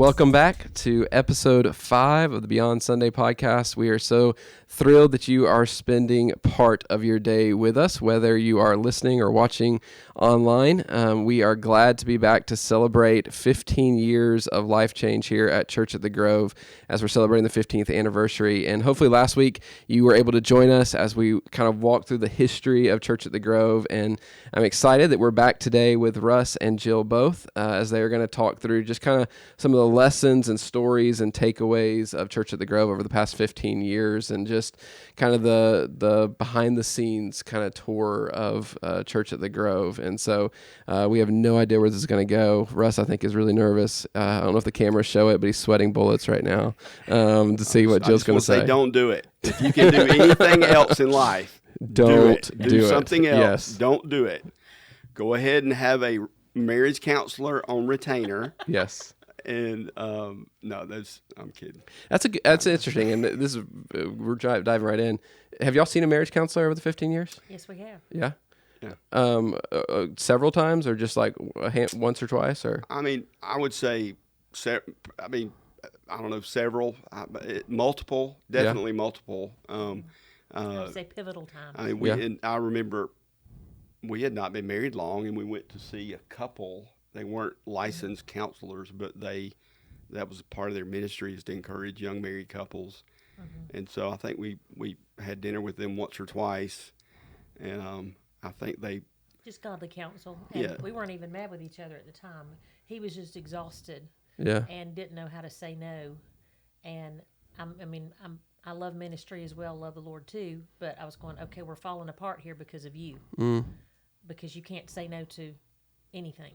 welcome back to episode 5 of the Beyond Sunday podcast. We are so thrilled that you are spending part of your day with us, whether you are listening or watching online. We are glad to be back to celebrate 15 years of life change here at Church at the Grove as we're celebrating the 15th anniversary. And hopefully last week you were able to join us as we kind of walk through the history of Church at the Grove. And I'm excited that we're back today with Russ and Jill both as they are going to talk through just kind of some of the lessons and stories and takeaways of Church at the Grove over the past 15 years and just kind of the behind the scenes kind of tour of Church at the Grove. And so we have no idea where this is going to go. Russ, I think, is really nervous. I don't know if the cameras show it, but he's sweating bullets right now to see what Jill's going to say. Don't do it. If you can do anything else in life, don't do something else. Yes. Don't do it. Go ahead and have a marriage counselor on retainer. Yes. And no, I'm kidding. That's interesting, and this is we're diving right in. Have y'all seen a marriage counselor over the 15 years? Yes, we have. Yeah. Yeah. Several times, or just like once or twice, or? I mean, I would say, I don't know, several, multiple, definitely multiple. I would say pivotal times. I mean, and I remember we had not been married long, and we went to see a couple. They weren't licensed counselors, but that was part of their ministry is to encourage young married couples. Mm-hmm. And so I think we had dinner with them once or twice, and I think they just godly counsel. And we weren't even mad with each other at the time. He was just exhausted, and didn't know how to say no. And I love ministry as well, love the Lord too. But I was going, okay, we're falling apart here because of you, because you can't say no to anything.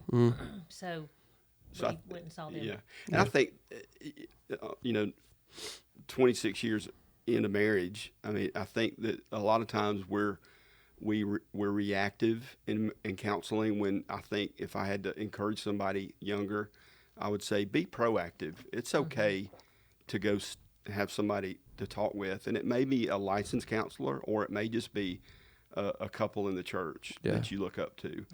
So we went and saw them. Yeah, and I think 26 years into marriage. I mean, I think that a lot of times we're reactive in counseling. When I think if I had to encourage somebody younger, I would say be proactive. It's okay to go have somebody to talk with, and it may be a licensed counselor, or it may just be a couple in the church that you look up to.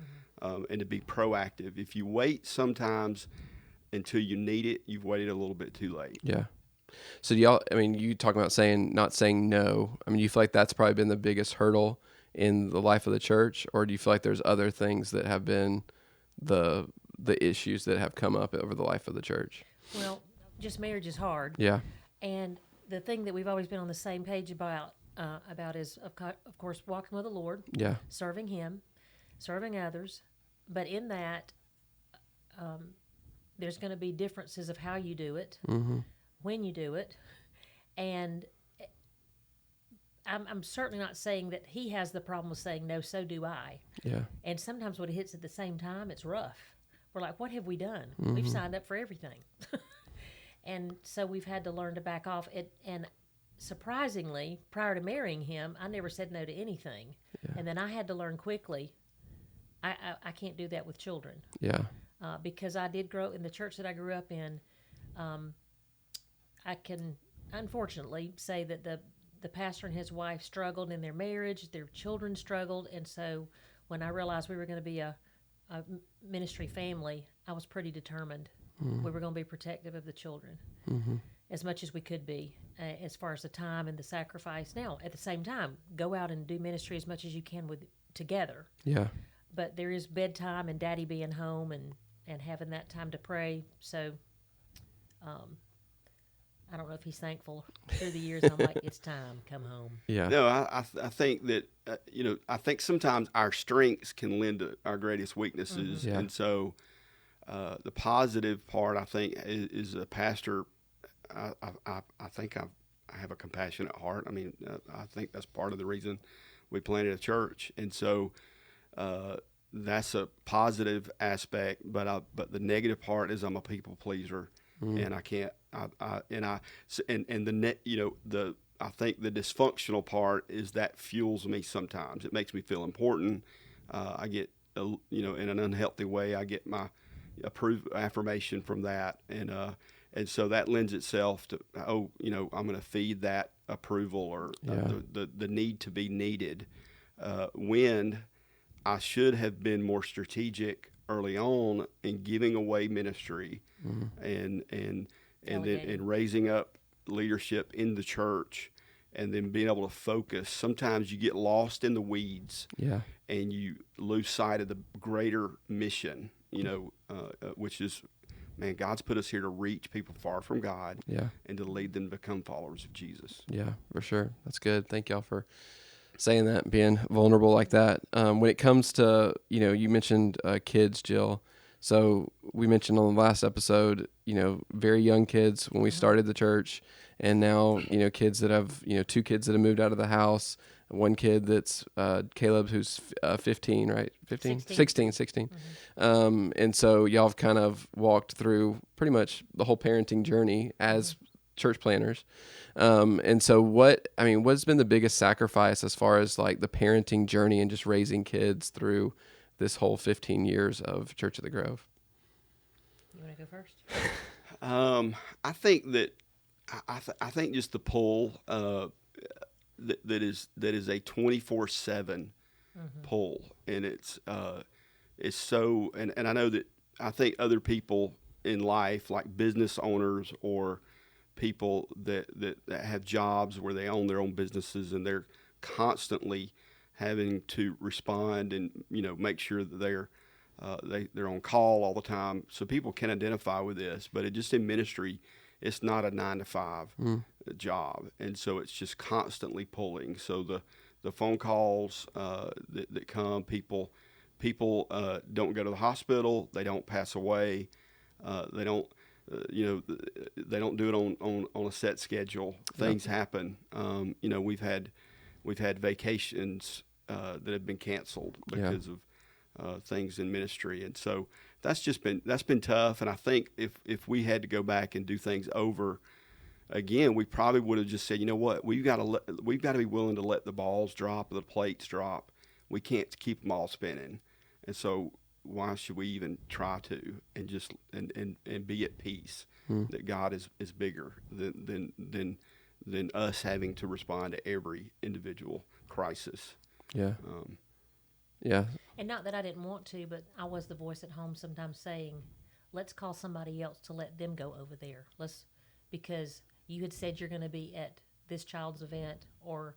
And to be proactive. If you wait sometimes until you need it, you've waited a little bit too late. Yeah. So you talk about not saying no. I mean, you feel like that's probably been the biggest hurdle in the life of the church, or do you feel like there's other things that have been the issues that have come up over the life of the church? Well, just marriage is hard. Yeah. And the thing that we've always been on the same page about is, of course, walking with the Lord. Yeah. Serving Him, serving others. But in that, there's going to be differences of how you do it, when you do it, and I'm certainly not saying that he has the problem with saying no, so do I. Yeah. And sometimes when it hits at the same time, it's rough. We're like, what have we done? We've signed up for everything. And so we've had to learn to back off. And surprisingly, prior to marrying him, I never said no to anything. Yeah. And then I had to learn quickly, I can't do that with children. Yeah. Because I did grow in the church that I grew up in. I can unfortunately say that the pastor and his wife struggled in their marriage. Their children struggled. And so when I realized we were going to be a ministry family, I was pretty determined. We were going to be protective of the children as much as we could be, as far as the time and the sacrifice. Now, at the same time, go out and do ministry as much as you can together. Yeah. But there is bedtime and Daddy being home and having that time to pray. So I don't know if he's thankful through the years. I'm like, it's time, come home. Yeah. No, I think that, I think sometimes our strengths can lend to our greatest weaknesses. Yeah. And so the positive part, I think, is a pastor. I think I have a compassionate heart. I mean, I think that's part of the reason we planted a church. And so that's a positive aspect, but the negative part is I'm a people pleaser, and I can't. I think the dysfunctional part is that fuels me sometimes. It makes me feel important. I get in an unhealthy way. I get my affirmation from that, and so that lends itself to I'm going to feed that approval or the need to be needed when I should have been more strategic early on in giving away ministry and then raising up leadership in the church, and then being able to focus. Sometimes you get lost in the weeds, and you lose sight of the greater mission, which is, man, God's put us here to reach people far from God and to lead them to become followers of Jesus. Yeah, for sure. That's good. Thank y'all for saying that, being vulnerable like that. When it comes to, you mentioned kids, Jill. So we mentioned on the last episode, very young kids when we started the church, and now, kids that have, 2 kids that have moved out of the house, one kid that's Caleb, who's 15, right? 15? 16. And so y'all have kind of walked through pretty much the whole parenting journey as church planners. And so what's been the biggest sacrifice as far as like the parenting journey and just raising kids through this whole 15 years of Church of the Grove? You want to go first? I think that I think just the pull that is a 24/7 pull, and it's so, and I know that I think other people in life, like business owners or people that have jobs where they own their own businesses, and they're constantly having to respond and make sure that they're on call all the time. So people can identify with this, but just in ministry, it's not a 9-to-5 job, and so it's just constantly pulling. So the phone calls that come, people don't go to the hospital, they don't pass away, they don't they don't do it on a set schedule. Things happen. We've had vacations that have been canceled because of things in ministry, and so that's been tough. And I think if we had to go back and do things over again, we probably would have just said, you know what, we've got to be willing to let the balls drop, the plates drop. We can't keep them all spinning, and so why should we even try to, and just and be at peace that God is bigger than us having to respond to every individual crisis. Yeah. And not that I didn't want to, but I was the voice at home sometimes saying, let's call somebody else to let them go over there. Because you had said you're going to be at this child's event, or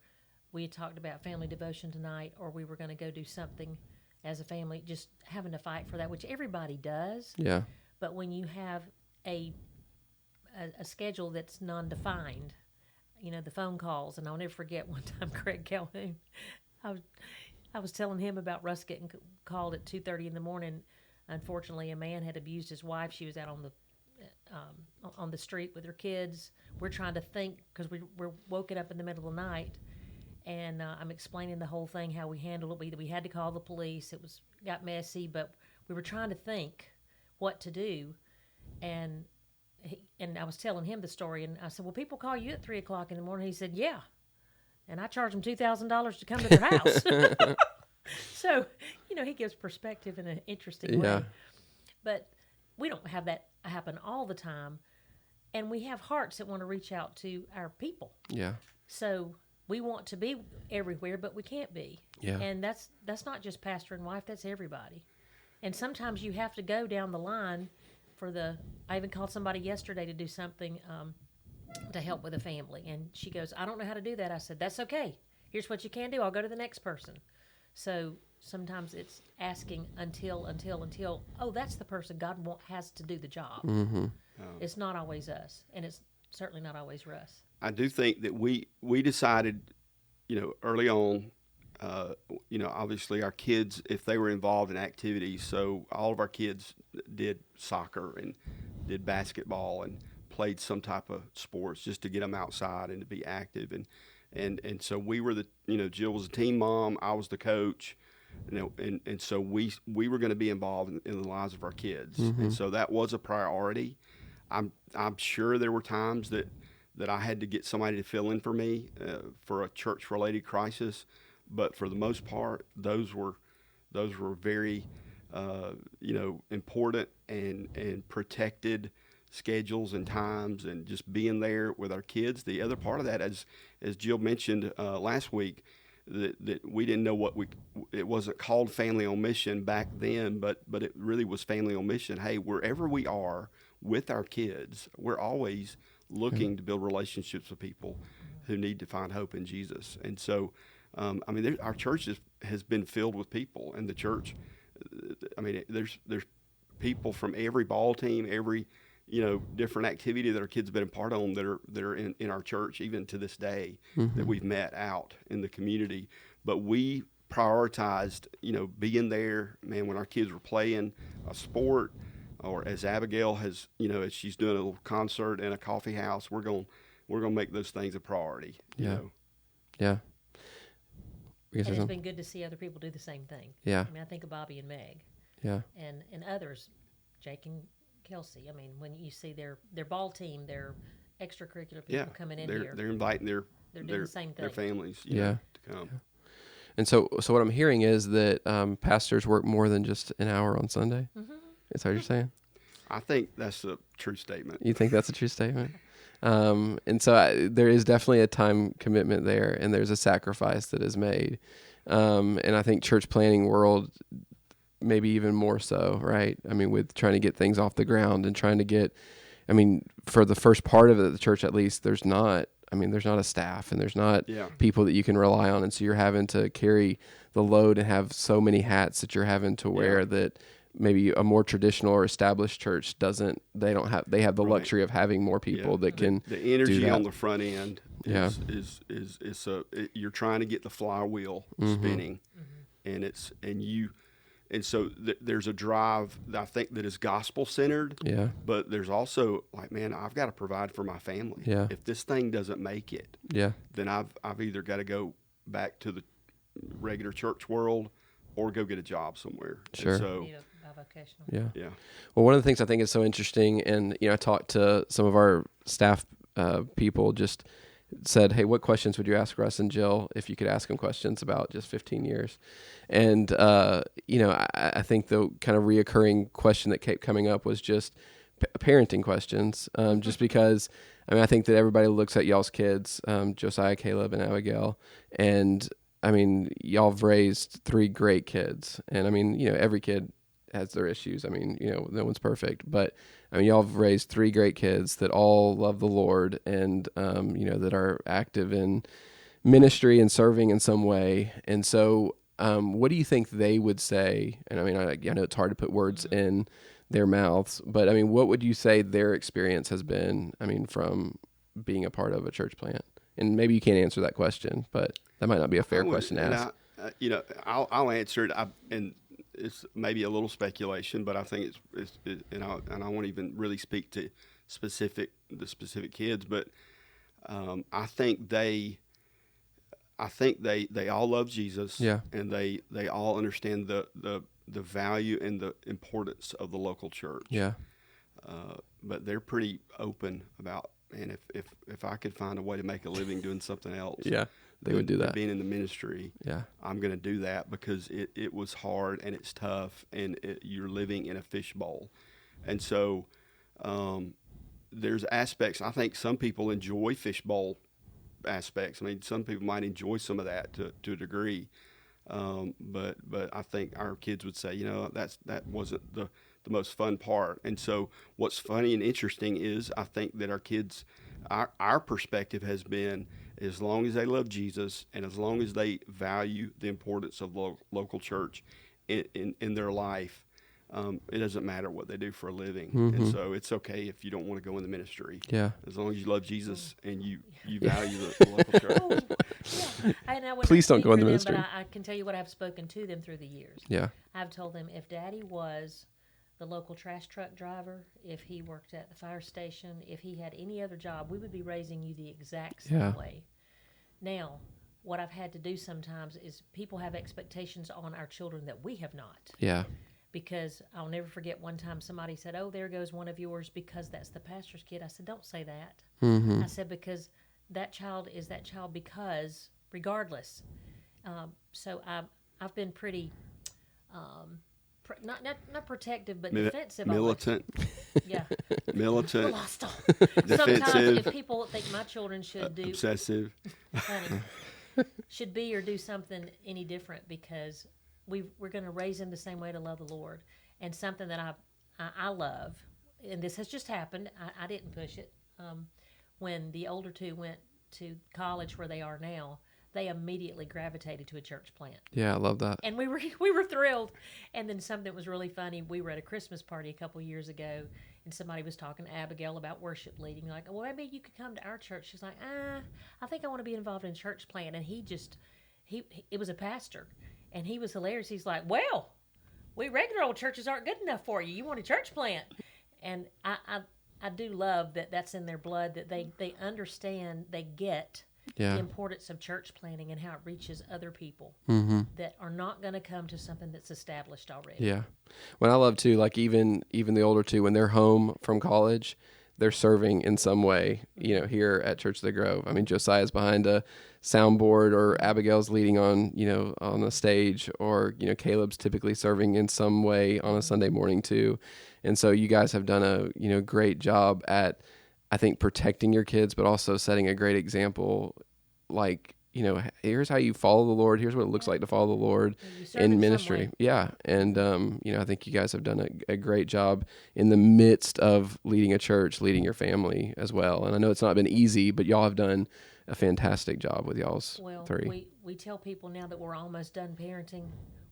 we had talked about family devotion tonight, or we were going to go do something as a family, just having to fight for that, which everybody does. Yeah. But when you have a schedule that's non-defined, the phone calls, and I'll never forget one time Craig Calhoun, I was telling him about Russ getting called at 2:30 in the morning. Unfortunately, a man had abused his wife. She was out on the street with her kids. We're trying to think, because we're woken up in the middle of the night, and I'm explaining the whole thing, how we handled it. We had to call the police. It got messy, but we were trying to think what to do, and I was telling him the story, and I said, well, people call you at 3 o'clock in the morning. He said, yeah. And I charge them $2,000 to come to their house. So, he gives perspective in an interesting way. But we don't have that happen all the time. And we have hearts that want to reach out to our people. Yeah. So we want to be everywhere, but we can't be. Yeah. And that's not just pastor and wife, that's everybody. And sometimes you have to go down the line I even called somebody yesterday to do something to help with a family. And she goes, I don't know how to do that. I said, that's okay. Here's what you can do. I'll go to the next person. So sometimes it's asking until, oh, that's the person God has to do the job. Mm-hmm. It's not always us, and it's certainly not always Russ. I do think that we decided, early on, obviously our kids, if they were involved in activities, so all of our kids did soccer and did basketball and played some type of sports just to get them outside and to be active. And so we were Jill was the team mom, I was the coach, and so we were going to be involved in the lives of our kids. Mm-hmm. And so that was a priority. I'm sure there were times that I had to get somebody to fill in for me for a church-related crisis, but for the most part, those were very important and protected schedules and times, and just being there with our kids. The other part of that, as Jill mentioned last week, that we didn't know it wasn't called Family on Mission back then, but it really was Family on Mission. Hey, wherever we are with our kids, we're always looking to build relationships with people who need to find hope in Jesus. And so, our church has been filled with people, and the church, there's people from every ball team, every different activity that our kids have been a part of that are in our church, even to this day, that we've met out in the community. But we prioritized, being there, man, when our kids were playing a sport, or as Abigail has, as she's doing a little concert in a coffee house, we're going to make those things a priority. Yeah. And it's been good to see other people do the same thing. Yeah. I think of Bobby and Meg. Yeah. And others, Jake and Kelsey. When you see their ball team, their extracurricular people coming in here, they're inviting their doing the same thing. Their families, to come. Yeah. And so what I'm hearing is that pastors work more than just an hour on Sunday. Mm-hmm. Is that what you're saying? I think that's a true statement. You think that's a true statement? And so there is definitely a time commitment there, and there's a sacrifice that is made. And I think church planning world, maybe even more so, right? With trying to get things off the ground and trying to get, for the first part of it, the church at least, there's not a staff, and there's not people that you can rely on. And so you're having to carry the load and have so many hats that you're having to wear that maybe a more traditional or established church they have the luxury of having more people that can the energy do that. On the front end is you're trying to get the flywheel spinning, and so there's a drive that I think that is gospel centered, but there's also like, man, I've got to provide for my family. If this thing doesn't make it, then I've either got to go back to the regular church world or go get a job somewhere. Sure. And so, vocational. Yeah. Well, one of the things I think is so interesting, and I talked to some of our staff people, just said, hey, what questions would you ask Russ and Jill if you could ask them questions about just 15 years? And, I think the kind of reoccurring question that kept coming up was just parenting questions, just because, I think that everybody looks at y'all's kids, Josiah, Caleb, and Abigail, and y'all have raised 3 great kids, and every kid has their issues. No one's perfect, but y'all have raised 3 great kids that all love the Lord, and that are active in ministry and serving in some way. And so, what do you think they would say? And I know it's hard to put words in their mouths, but what would you say their experience has been? From being a part of a church plant, and maybe you can't answer that question, but that might not be a fair question to ask. I'll answer it. And it's maybe a little speculation, but I think and I won't even really speak to the specific kids, but I think they all love Jesus, and they all understand the value and the importance of the local church. But they're pretty open about, man, if I could find a way to make a living doing something else, they would do that. Being in the ministry, I'm going to do that, because it was hard and it's tough, and you're living in a fishbowl. And so there's aspects, I think some people enjoy fishbowl aspects. Some people might enjoy some of that to a degree. But I think our kids would say, that wasn't the most fun part. And so what's funny and interesting is, I think that our kids, our perspective has been, as long as they love Jesus and as long as they value the importance of local church in their life, it doesn't matter what they do for a living. And so it's okay if you don't want to go in the ministry. As long as you love Jesus and you value the local church. Please don't go in the ministry. But I can tell you what I've spoken to them through the years. I've told them, if Daddy was the local trash truck driver, if he worked at the fire station, if he had any other job, we would be raising you the exact same way. Now, what I've had to do sometimes is people have expectations on our children that we have not. Because I'll never forget one time somebody said, oh, there goes one of yours because that's the pastor's kid. I said, don't say that. I said, because that child is that child because regardless. So I've been pretty... not protective, but defensive. Militant. Militant. Sometimes if people think my children should do... Obsessive. Funny. should be or do something any different, because we're going to raise them the same way to love the Lord. And something that I love, and this has just happened, I didn't push it. When the older two went to college where they are now, they immediately gravitated to a church plant. Yeah, I love that. And we were thrilled. And then something that was really funny, we were at a Christmas party a couple years ago, and somebody was talking to Abigail about worship leading. Like, well, maybe you could come to our church. She's like, I think I want to be involved in church plant. And he it was a pastor, and he was hilarious. He's like, well, we regular old churches aren't good enough for you. You want a church plant. And I do love that that's in their blood, that they understand, they get the importance of church planting and how it reaches other people that are not going to come to something that's established already. Yeah. Well, I love too, like even the older two, when they're home from college, they're serving in some way, here at Church of the Grove. I mean, Josiah's behind a soundboard, or Abigail's leading on the stage, or, Caleb's typically serving in some way on a Sunday morning too. And so you guys have done a, great job at, I think, protecting your kids, but also setting a great example. Like, here's how you follow the Lord. Here's what it looks like to follow the Lord in ministry. Yeah. And, I think you guys have done a great job in the midst of leading a church, leading your family as well. And I know it's not been easy, but y'all have done a fantastic job with y'all's three. We tell people now that we're almost done parenting,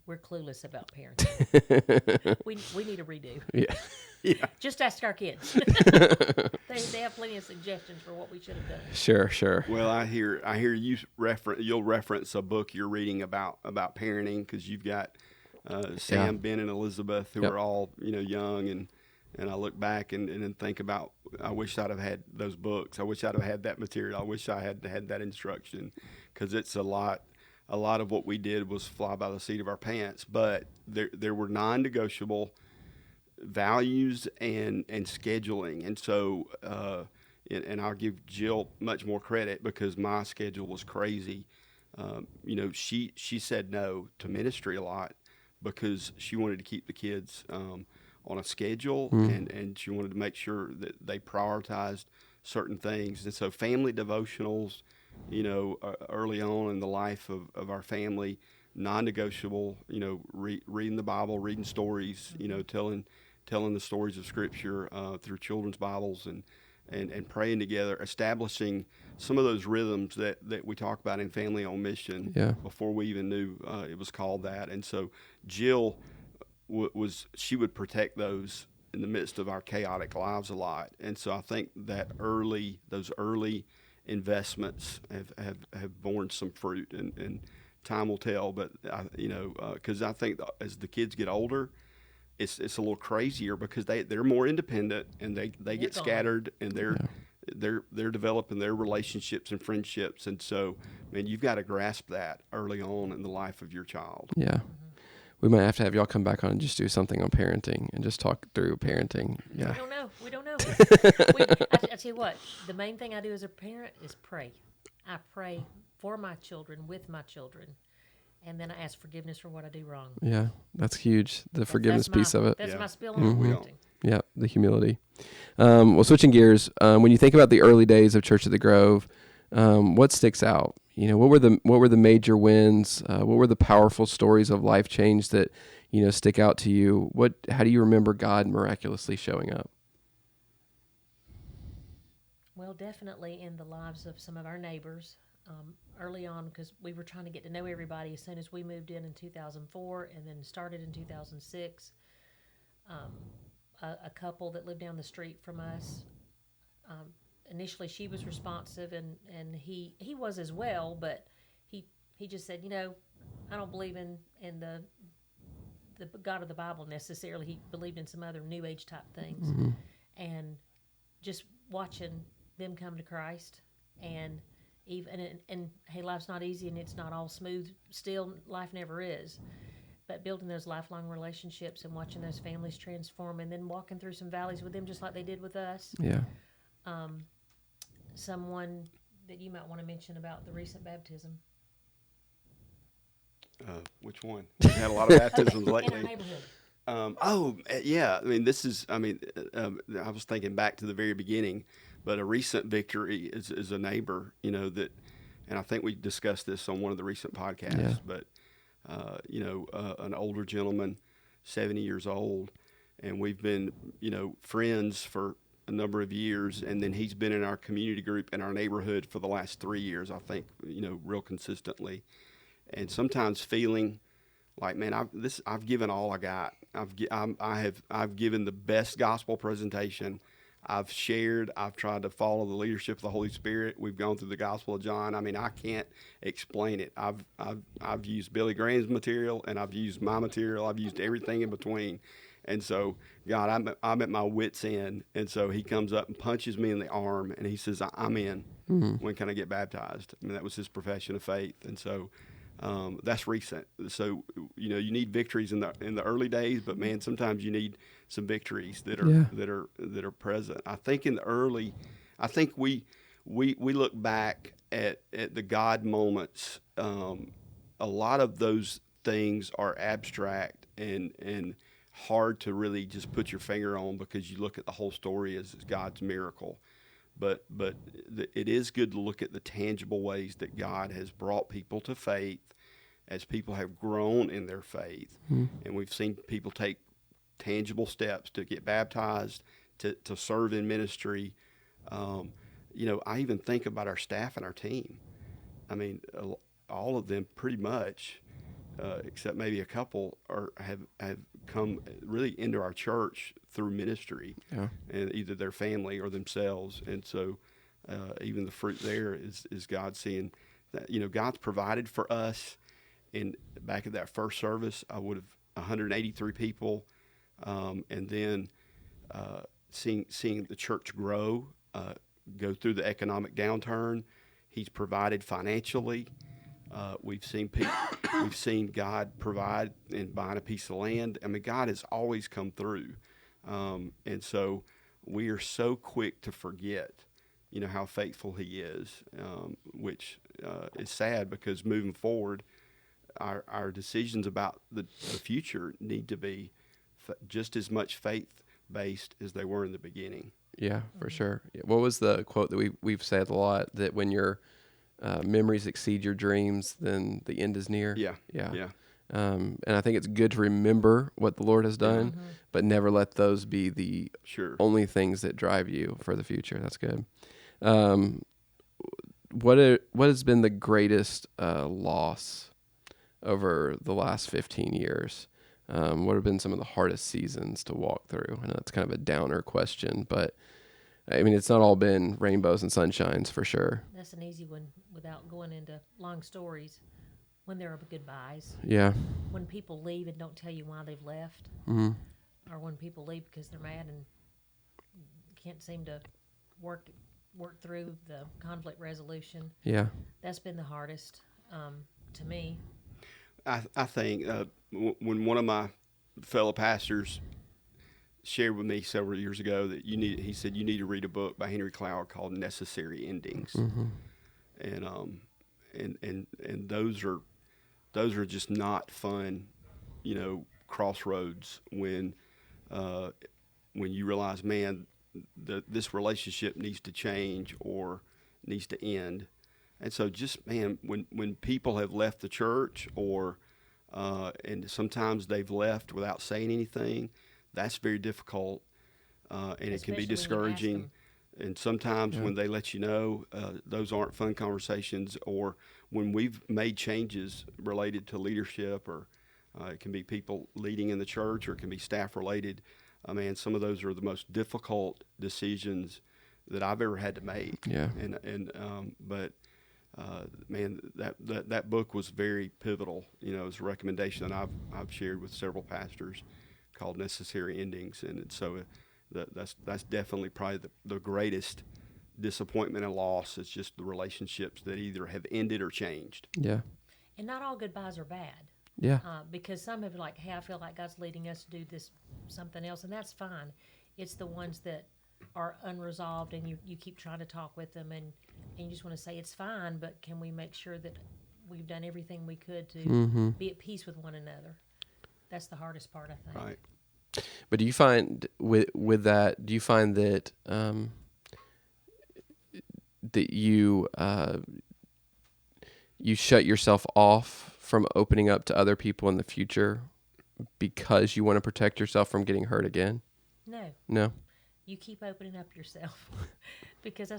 we're clueless about parenting. we need a redo. Yeah. Yeah. Just ask our kids. They have plenty of suggestions for what we should have done. Sure. Well, I hear you'll reference a book you're reading about parenting, because you've got Sam, Ben, and Elizabeth, who are all young, and I look back and then think about, I wish I'd have had those books. I wish I'd have had that material. I wish I had had that instruction, because it's a lot of what we did was fly by the seat of our pants, but there were non-negotiable values and scheduling. And so, and I'll give Jill much more credit, because my schedule was crazy. She said no to ministry a lot because she wanted to keep the kids on a schedule, and she wanted to make sure that they prioritized certain things. And so family devotionals, early on in the life of our family, non-negotiable, reading the Bible, reading stories, telling the stories of Scripture through children's Bibles, and praying together, establishing some of those rhythms that we talk about in Family on Mission before we even knew it was called that. And so Jill she would protect those in the midst of our chaotic lives a lot. And so I think that those early investments have borne some fruit, and time will tell. But because I think as the kids get older, it's a little crazier, because they're more independent, and they get scattered, and they're developing their relationships and friendships. And so, man, you've got to grasp that early on in the life of your child. Yeah. We might have to have y'all come back on and just do something on parenting and just talk through parenting. Yeah. We don't know. I tell you what, the main thing I do as a parent is pray. I pray for my children, with my children, and then I ask forgiveness for what I do wrong. Yeah, that's huge. The forgiveness piece of it. That's my spill on parenting. Yeah, the humility. Well, switching gears, when you think about the early days of Church of the Grove, what sticks out? What were the major wins? What were the powerful stories of life change that stick out to you? How do you remember God miraculously showing up? Well, definitely in the lives of some of our neighbors early on, because we were trying to get to know everybody as soon as we moved in 2004, and then started in 2006. A couple that lived down the street from us. Initially, she was responsive, and he was as well, but he just said, I don't believe in the God of the Bible necessarily. He believed in some other New Age type things. Mm-hmm. And just watching them come to Christ, and hey, life's not easy, and it's not all smooth. Still, life never is. But building those lifelong relationships and watching those families transform, and then walking through some valleys with them, just like they did with us. Yeah. Someone that you might want to mention about the recent baptism. Which one? We've had a lot of baptisms lately. In our neighborhood. Yeah. I was thinking back to the very beginning, but a recent victory is a neighbor, that and I think we discussed this on one of the recent podcasts, but an older gentleman, 70 years old, and we've been, friends for a number of years, and then he's been in our community group in our neighborhood for the last 3 years, I think, real consistently, and sometimes feeling like, man, I've given all I got. I've given the best gospel presentation. I've shared. I've tried to follow the leadership of the Holy Spirit. We've gone through the Gospel of John. I mean, I can't explain it. I've used Billy Graham's material, and I've used my material. I've used everything in between. And so, God, I'm at my wit's end. And so he comes up and punches me in the arm, and he says, I'm in. Mm-hmm. When can I get baptized? I mean, that was his profession of faith. And so that's recent. So, you need victories in the early days, but man, sometimes you need some victories that are present. I think we look back at the God moments. A lot of those things are abstract and hard to really just put your finger on, because you look at the whole story as God's miracle. But it is good to look at the tangible ways that God has brought people to faith as people have grown in their faith. Mm-hmm. And we've seen people take tangible steps to get baptized, to serve in ministry. I even think about our staff and our team. I mean, all of them pretty much, except maybe a couple, have come really into our church through ministry, and either their family or themselves. And so even the fruit there is God seeing that, God's provided for us. And back at that first service, I would have 183 people, and then seeing the church grow, go through the economic downturn. He's provided financially. We've seen God provide in buying a piece of land. I mean, God has always come through, and so we are so quick to forget, how faithful He is, which is sad, because moving forward, our decisions about the future need to be just as much faith-based as they were in the beginning. Yeah, for sure. What was the quote that we've said a lot, that when your memories exceed your dreams, then the end is near? Yeah. And I think it's good to remember what the Lord has done, but never let those be the only things that drive you for the future. That's good. What has been the greatest loss over the last 15 years? What have been some of the hardest seasons to walk through? I know it's kind of a downer question, but I mean, it's not all been rainbows and sunshines for sure. That's an easy one without going into long stories. When there are goodbyes. Yeah. When people leave and don't tell you why they've left. Mm-hmm. Or when people leave because they're mad and can't seem to work through the conflict resolution. Yeah. That's been the hardest to me. I think when one of my fellow pastors shared with me several years ago that he said you need to read a book by Henry Cloud called Necessary Endings, and those are just not fun, crossroads when you realize, man, this relationship needs to change or needs to end. And so just, man, when people have left the church and sometimes they've left without saying anything, that's very difficult, and especially it can be discouraging. And sometimes when they let you know, those aren't fun conversations, or when we've made changes related to leadership, or it can be people leading in the church, or it can be staff related. Man, some of those are the most difficult decisions that I've ever had to make. Yeah. But man, that book was very pivotal. It's a recommendation that I've shared with several pastors, called Necessary Endings, and so that's definitely probably the greatest disappointment and loss is just the relationships that either have ended or changed. Yeah. And not all goodbyes are bad. Yeah. Because some have like, hey, I feel like God's leading us to do this something else, and that's fine. It's the ones that are unresolved, and you keep trying to talk with them, and you just want to say it's fine, but can we make sure that we've done everything we could to be at peace with one another? That's the hardest part, I think. Right. But do you find with that? Do you find that that you you shut yourself off from opening up to other people in the future because you want to protect yourself from getting hurt again? No. You keep opening up yourself because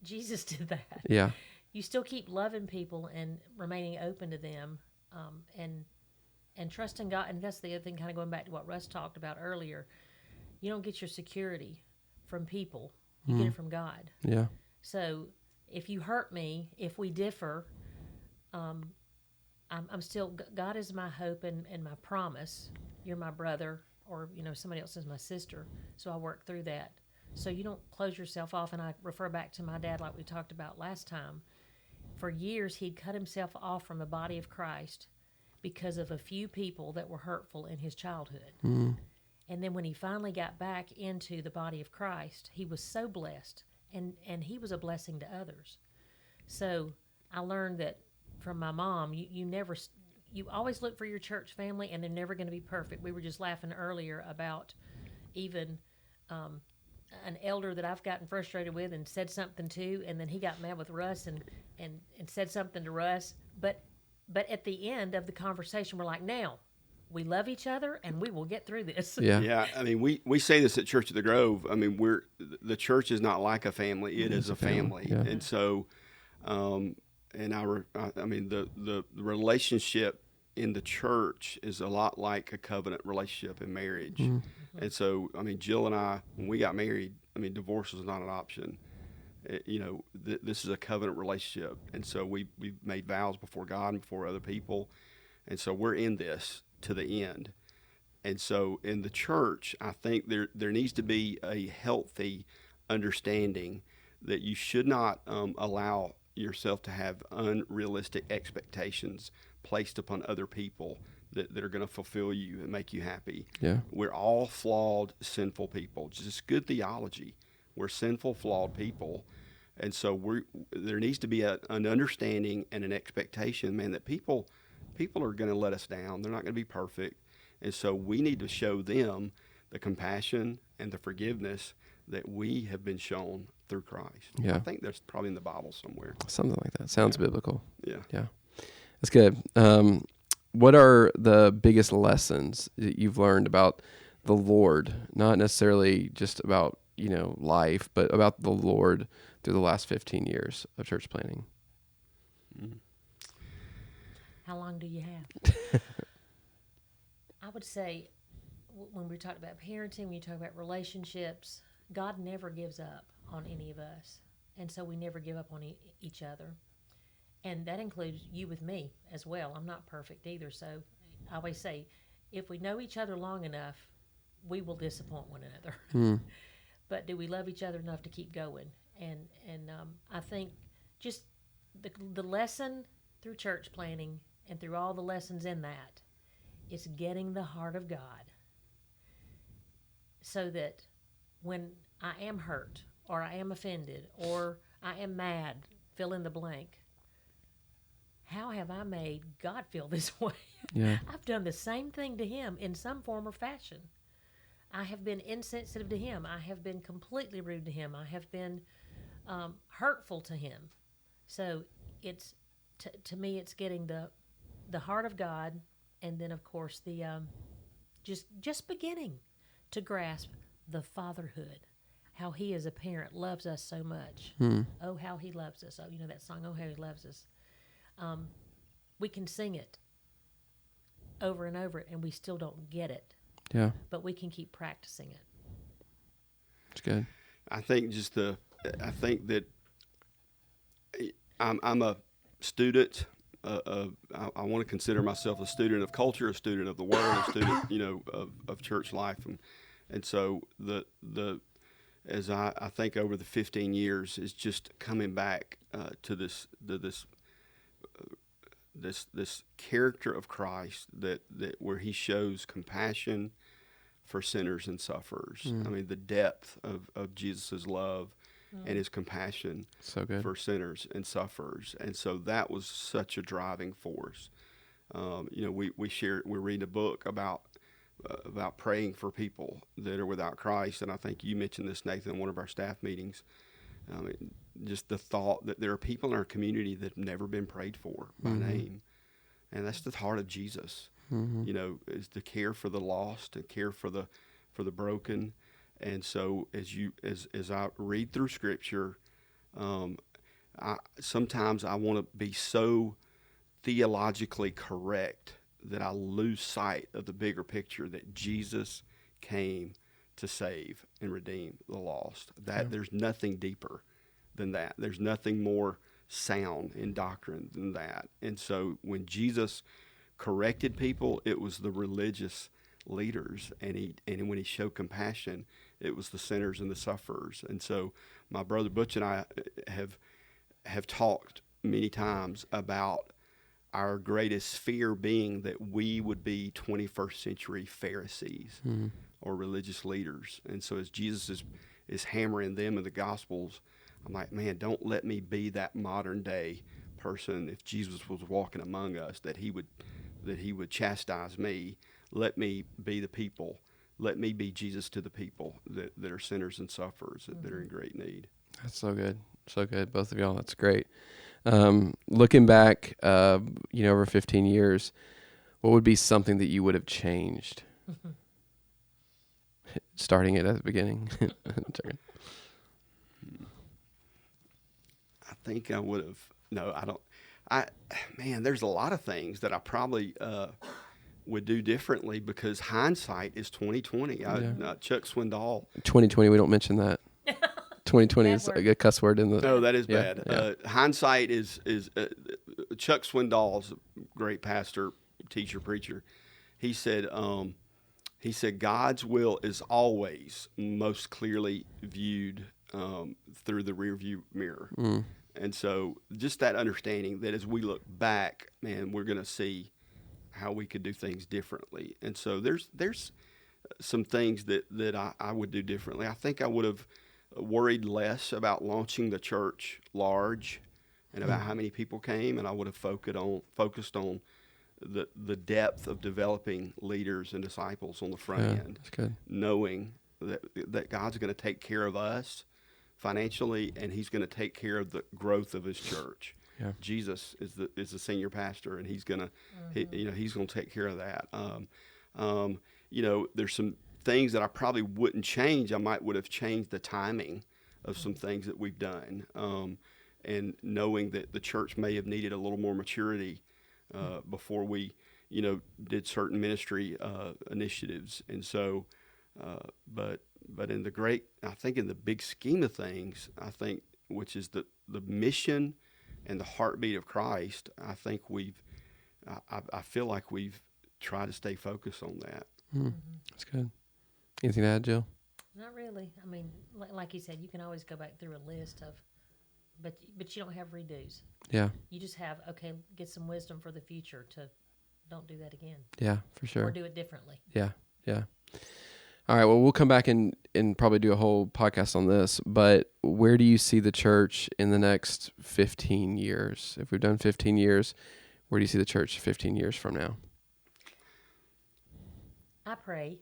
Jesus did that. Yeah. You still keep loving people and remaining open to them, and trusting God. And that's the other thing, kind of going back to what Russ talked about earlier. You don't get your security from people. You get it from God. Yeah. So if you hurt me, if we differ, I'm still, God is my hope and my promise. You're my brother, or, somebody else is my sister. So I work through that. So you don't close yourself off. And I refer back to my dad, like we talked about last time. For years, he'd cut himself off from the body of Christ because of a few people that were hurtful in his childhood. And then when he finally got back into the body of Christ, he was so blessed, and he was a blessing to others. So I learned that from my mom, you always look for your church family, and they're never going to be perfect. We were just laughing earlier about even an elder that I've gotten frustrated with and said something to, and then he got mad with Russ and said something to Russ. But at the end of the conversation, we're like, now, we love each other, and we will get through this. Yeah. Yeah. I mean, we say this at Church of the Grove. I mean, the church is not like a family; it is a family. Yeah. And so, the relationship in the church is a lot like a covenant relationship in marriage. And so, I mean, Jill and I, when we got married, I mean, divorce was not an option. This is a covenant relationship, and so we made vows before God and before other people, and so we're in this to the end. And so in the church, I think there needs to be a healthy understanding that you should not allow yourself to have unrealistic expectations placed upon other people that are going to fulfill you and make you happy. Yeah. We're all flawed, sinful people. Just good theology. We're sinful, flawed people. And so there needs to be an understanding and an expectation, man, that people are going to let us down. They're not going to be perfect. And so we need to show them the compassion and the forgiveness that we have been shown through Christ. Yeah. I think that's probably in the Bible somewhere. Something like that. Sounds biblical. Yeah. Yeah. That's good. What are the biggest lessons that you've learned about the Lord? Not necessarily just about, life, but about the Lord through the last 15 years of church planning? How long do you have? I would say when we talk about parenting, when you talk about relationships, God never gives up on any of us. And so we never give up on each other. And that includes you with me as well. I'm not perfect either. So I always say, if we know each other long enough, we will disappoint one another. But do we love each other enough to keep going? And I think just the lesson through church planning and through all the lessons in that is getting the heart of God, so that when I am hurt or I am offended or I am mad, fill in the blank, how have I made God feel this way? Yeah. I've done the same thing to him in some form or fashion. I have been insensitive to him. I have been completely rude to him. I have been hurtful to him. So it's to me, it's getting the heart of God, and then of course the just beginning to grasp the fatherhood, how he as a parent loves us so much. Oh, how he loves us. Oh, that song, Oh, how he loves us. We can sing it over and over, and we still don't get it. Yeah. But we can keep practicing it. It's good. I think that I'm a student. I want to consider myself a student of culture, a student of the Word, a student, of church life, and so as I think over the 15 years is just coming back to this character of Christ that where he shows compassion for sinners and sufferers. I mean, the depth of Jesus' love and his compassion for sinners and sufferers. And so that was such a driving force. We're reading a book about praying for people that are without Christ. And I think you mentioned this, Nathan, in one of our staff meetings. I mean, just the thought that there are people in our community that have never been prayed for by name. And that's the heart of Jesus, is to care for the lost, to care for the broken. And so as I read through Scripture, sometimes I want to be so theologically correct that I lose sight of the bigger picture that Jesus came to save and redeem the lost. There's nothing deeper than that. There's nothing more sound in doctrine than that. And so when Jesus corrected people, it was the religious leaders, and when he showed compassion, it was the sinners and the sufferers. And so my brother Butch and I have talked many times about our greatest fear being that we would be 21st century Pharisees or religious leaders. And so as Jesus is hammering them in the Gospels, I'm like, man, don't let me be that modern day person. If Jesus was walking among us, that he would chastise me. Let me be the people. Let me be Jesus to the people that are sinners and sufferers, that are in great need. That's so good. So good. Both of y'all. That's great. Looking back, over 15 years, what would be something that you would have changed? Starting it at the beginning. I think I would have. No, I don't. Man, there's a lot of things that I probably would do differently because hindsight is 2020. Chuck Swindoll. 2020. We don't mention that. 2020 is a good cuss word in the. No, that is bad. Yeah. Hindsight is Chuck Swindoll's a great pastor, teacher, preacher. He said God's will is always most clearly viewed through the rearview mirror. And so just that understanding that as we look back, man, we're going to see how we could do things differently. And so there's some things that I would do differently. I think I would have worried less about launching the church large and about how many people came, and I would have focused on the depth of developing leaders and disciples on the front end. That's good. Knowing that God's going to take care of us financially, and he's going to take care of the growth of his church. Yeah. Jesus is the senior pastor, and he's going to he's going to take care of that. There's some things that I probably wouldn't change. I would have changed the timing of some things that we've done, and knowing that the church may have needed a little more maturity before we did certain ministry initiatives. And so but in the big scheme of things, which is the mission and the heartbeat of Christ, I think I feel like we've tried to stay focused on that. That's good. Anything to add, Jill? Not really. I mean, like you said, you can always go back through a list of, but you don't have redos. Yeah. You just have, get some wisdom for the future to don't do that again. Yeah, for sure. Or do it differently. Yeah. All right, well, we'll come back and probably do a whole podcast on this, but where do you see the church in the next 15 years? If we've done 15 years, where do you see the church 15 years from now? I pray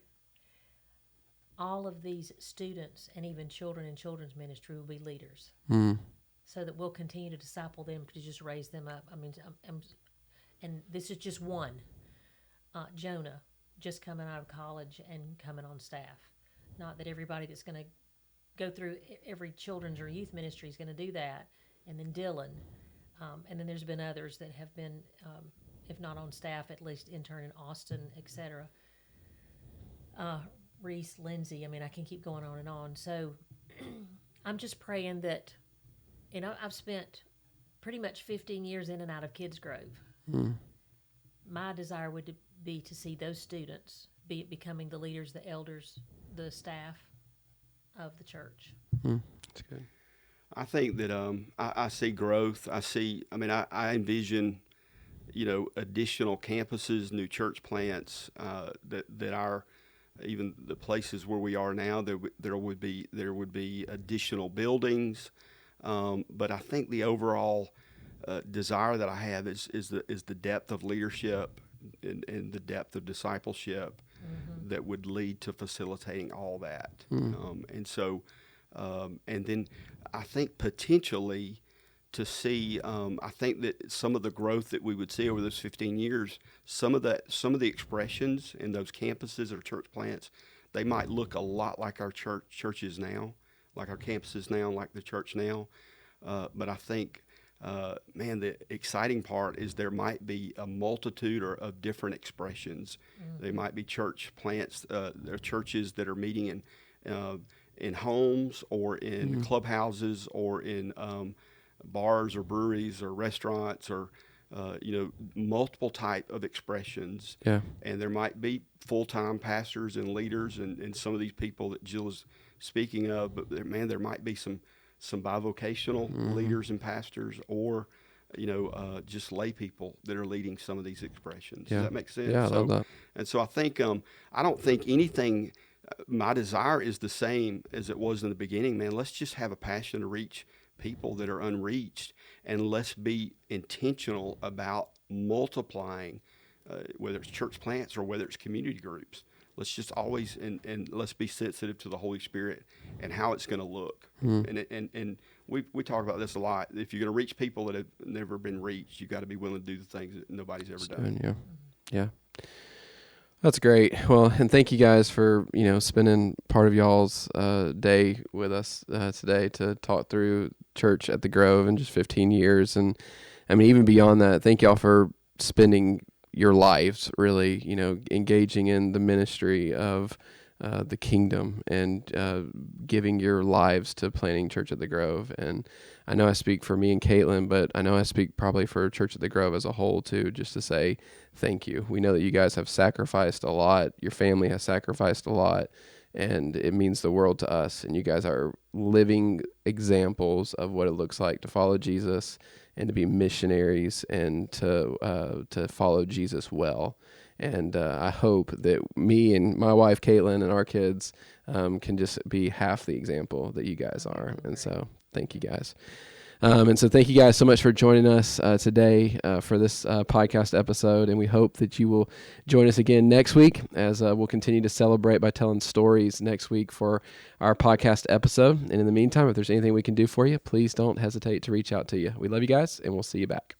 all of these students and even children in children's ministry will be leaders, so that we'll continue to disciple them, to just raise them up. I mean, and this is just one. Jonah, just coming out of college and coming on staff. Not that everybody that's going to go through every children's or youth ministry is going to do that. And then Dylan. And then there's been others that have been, if not on staff, at least intern in Austin, etc. Reese, Lindsay, I can keep going on and on. So I'm just praying that, I've spent pretty much 15 years in and out of Kids Grove. My desire would be to see those students becoming the leaders, the elders, the staff of the church. That's good. I think that I see growth. I envision, additional campuses, new church plants, that are even the places where we are now. There would be additional buildings, but I think the overall desire that I have is the depth of leadership and the depth of discipleship that would lead to facilitating all that. And so, and then I think potentially to see, I think that some of the growth that we would see over those 15 years, some of the expressions in those campuses or church plants, they might look a lot like our churches now, like our campuses now, like the church now. But I think, man, the exciting part is there might be a multitude of different expressions. Mm-hmm. They might be church plants. There are churches that are meeting in homes or in mm-hmm. clubhouses or in bars or breweries or restaurants or multiple type of expressions. Yeah. And there might be full-time pastors and leaders and some of these people that Jill is speaking of, but there might be some bivocational mm-hmm. leaders and pastors or just lay people that are leading some of these expressions. Yeah. Does that make sense? Yeah, I love that. And so I think I don't think anything my desire is the same as it was in the beginning, man. Let's just have a passion to reach people that are unreached, and let's be intentional about multiplying, whether it's church plants or whether it's community groups. Let's just always and let's be sensitive to the Holy Spirit and how it's going to look. And we talk about this a lot. If you're going to reach people that have never been reached, you've got to be willing to do the things that nobody's ever done. Yeah. That's great. Well, and thank you guys for, spending part of y'all's day with us today to talk through church at the Grove in just 15 years. And I mean, even beyond that, thank y'all for spending your lives really, engaging in the ministry of the kingdom and giving your lives to planting Church at the Grove. And I know I speak for me and Caitlin, but I know I speak probably for Church at the Grove as a whole too, just to say thank you. We know that you guys have sacrificed a lot. Your family has sacrificed a lot, and it means the world to us. And you guys are living examples of what it looks like to follow Jesus and to be missionaries and to follow Jesus well. And I hope that me and my wife, Caitlin, and our kids can just be half the example that you guys are. And so thank you guys. And so thank you guys so much for joining us today for this podcast episode. And we hope that you will join us again next week as we'll continue to celebrate by telling stories next week for our podcast episode. And in the meantime, if there's anything we can do for you, please don't hesitate to reach out to you. We love you guys, and we'll see you back.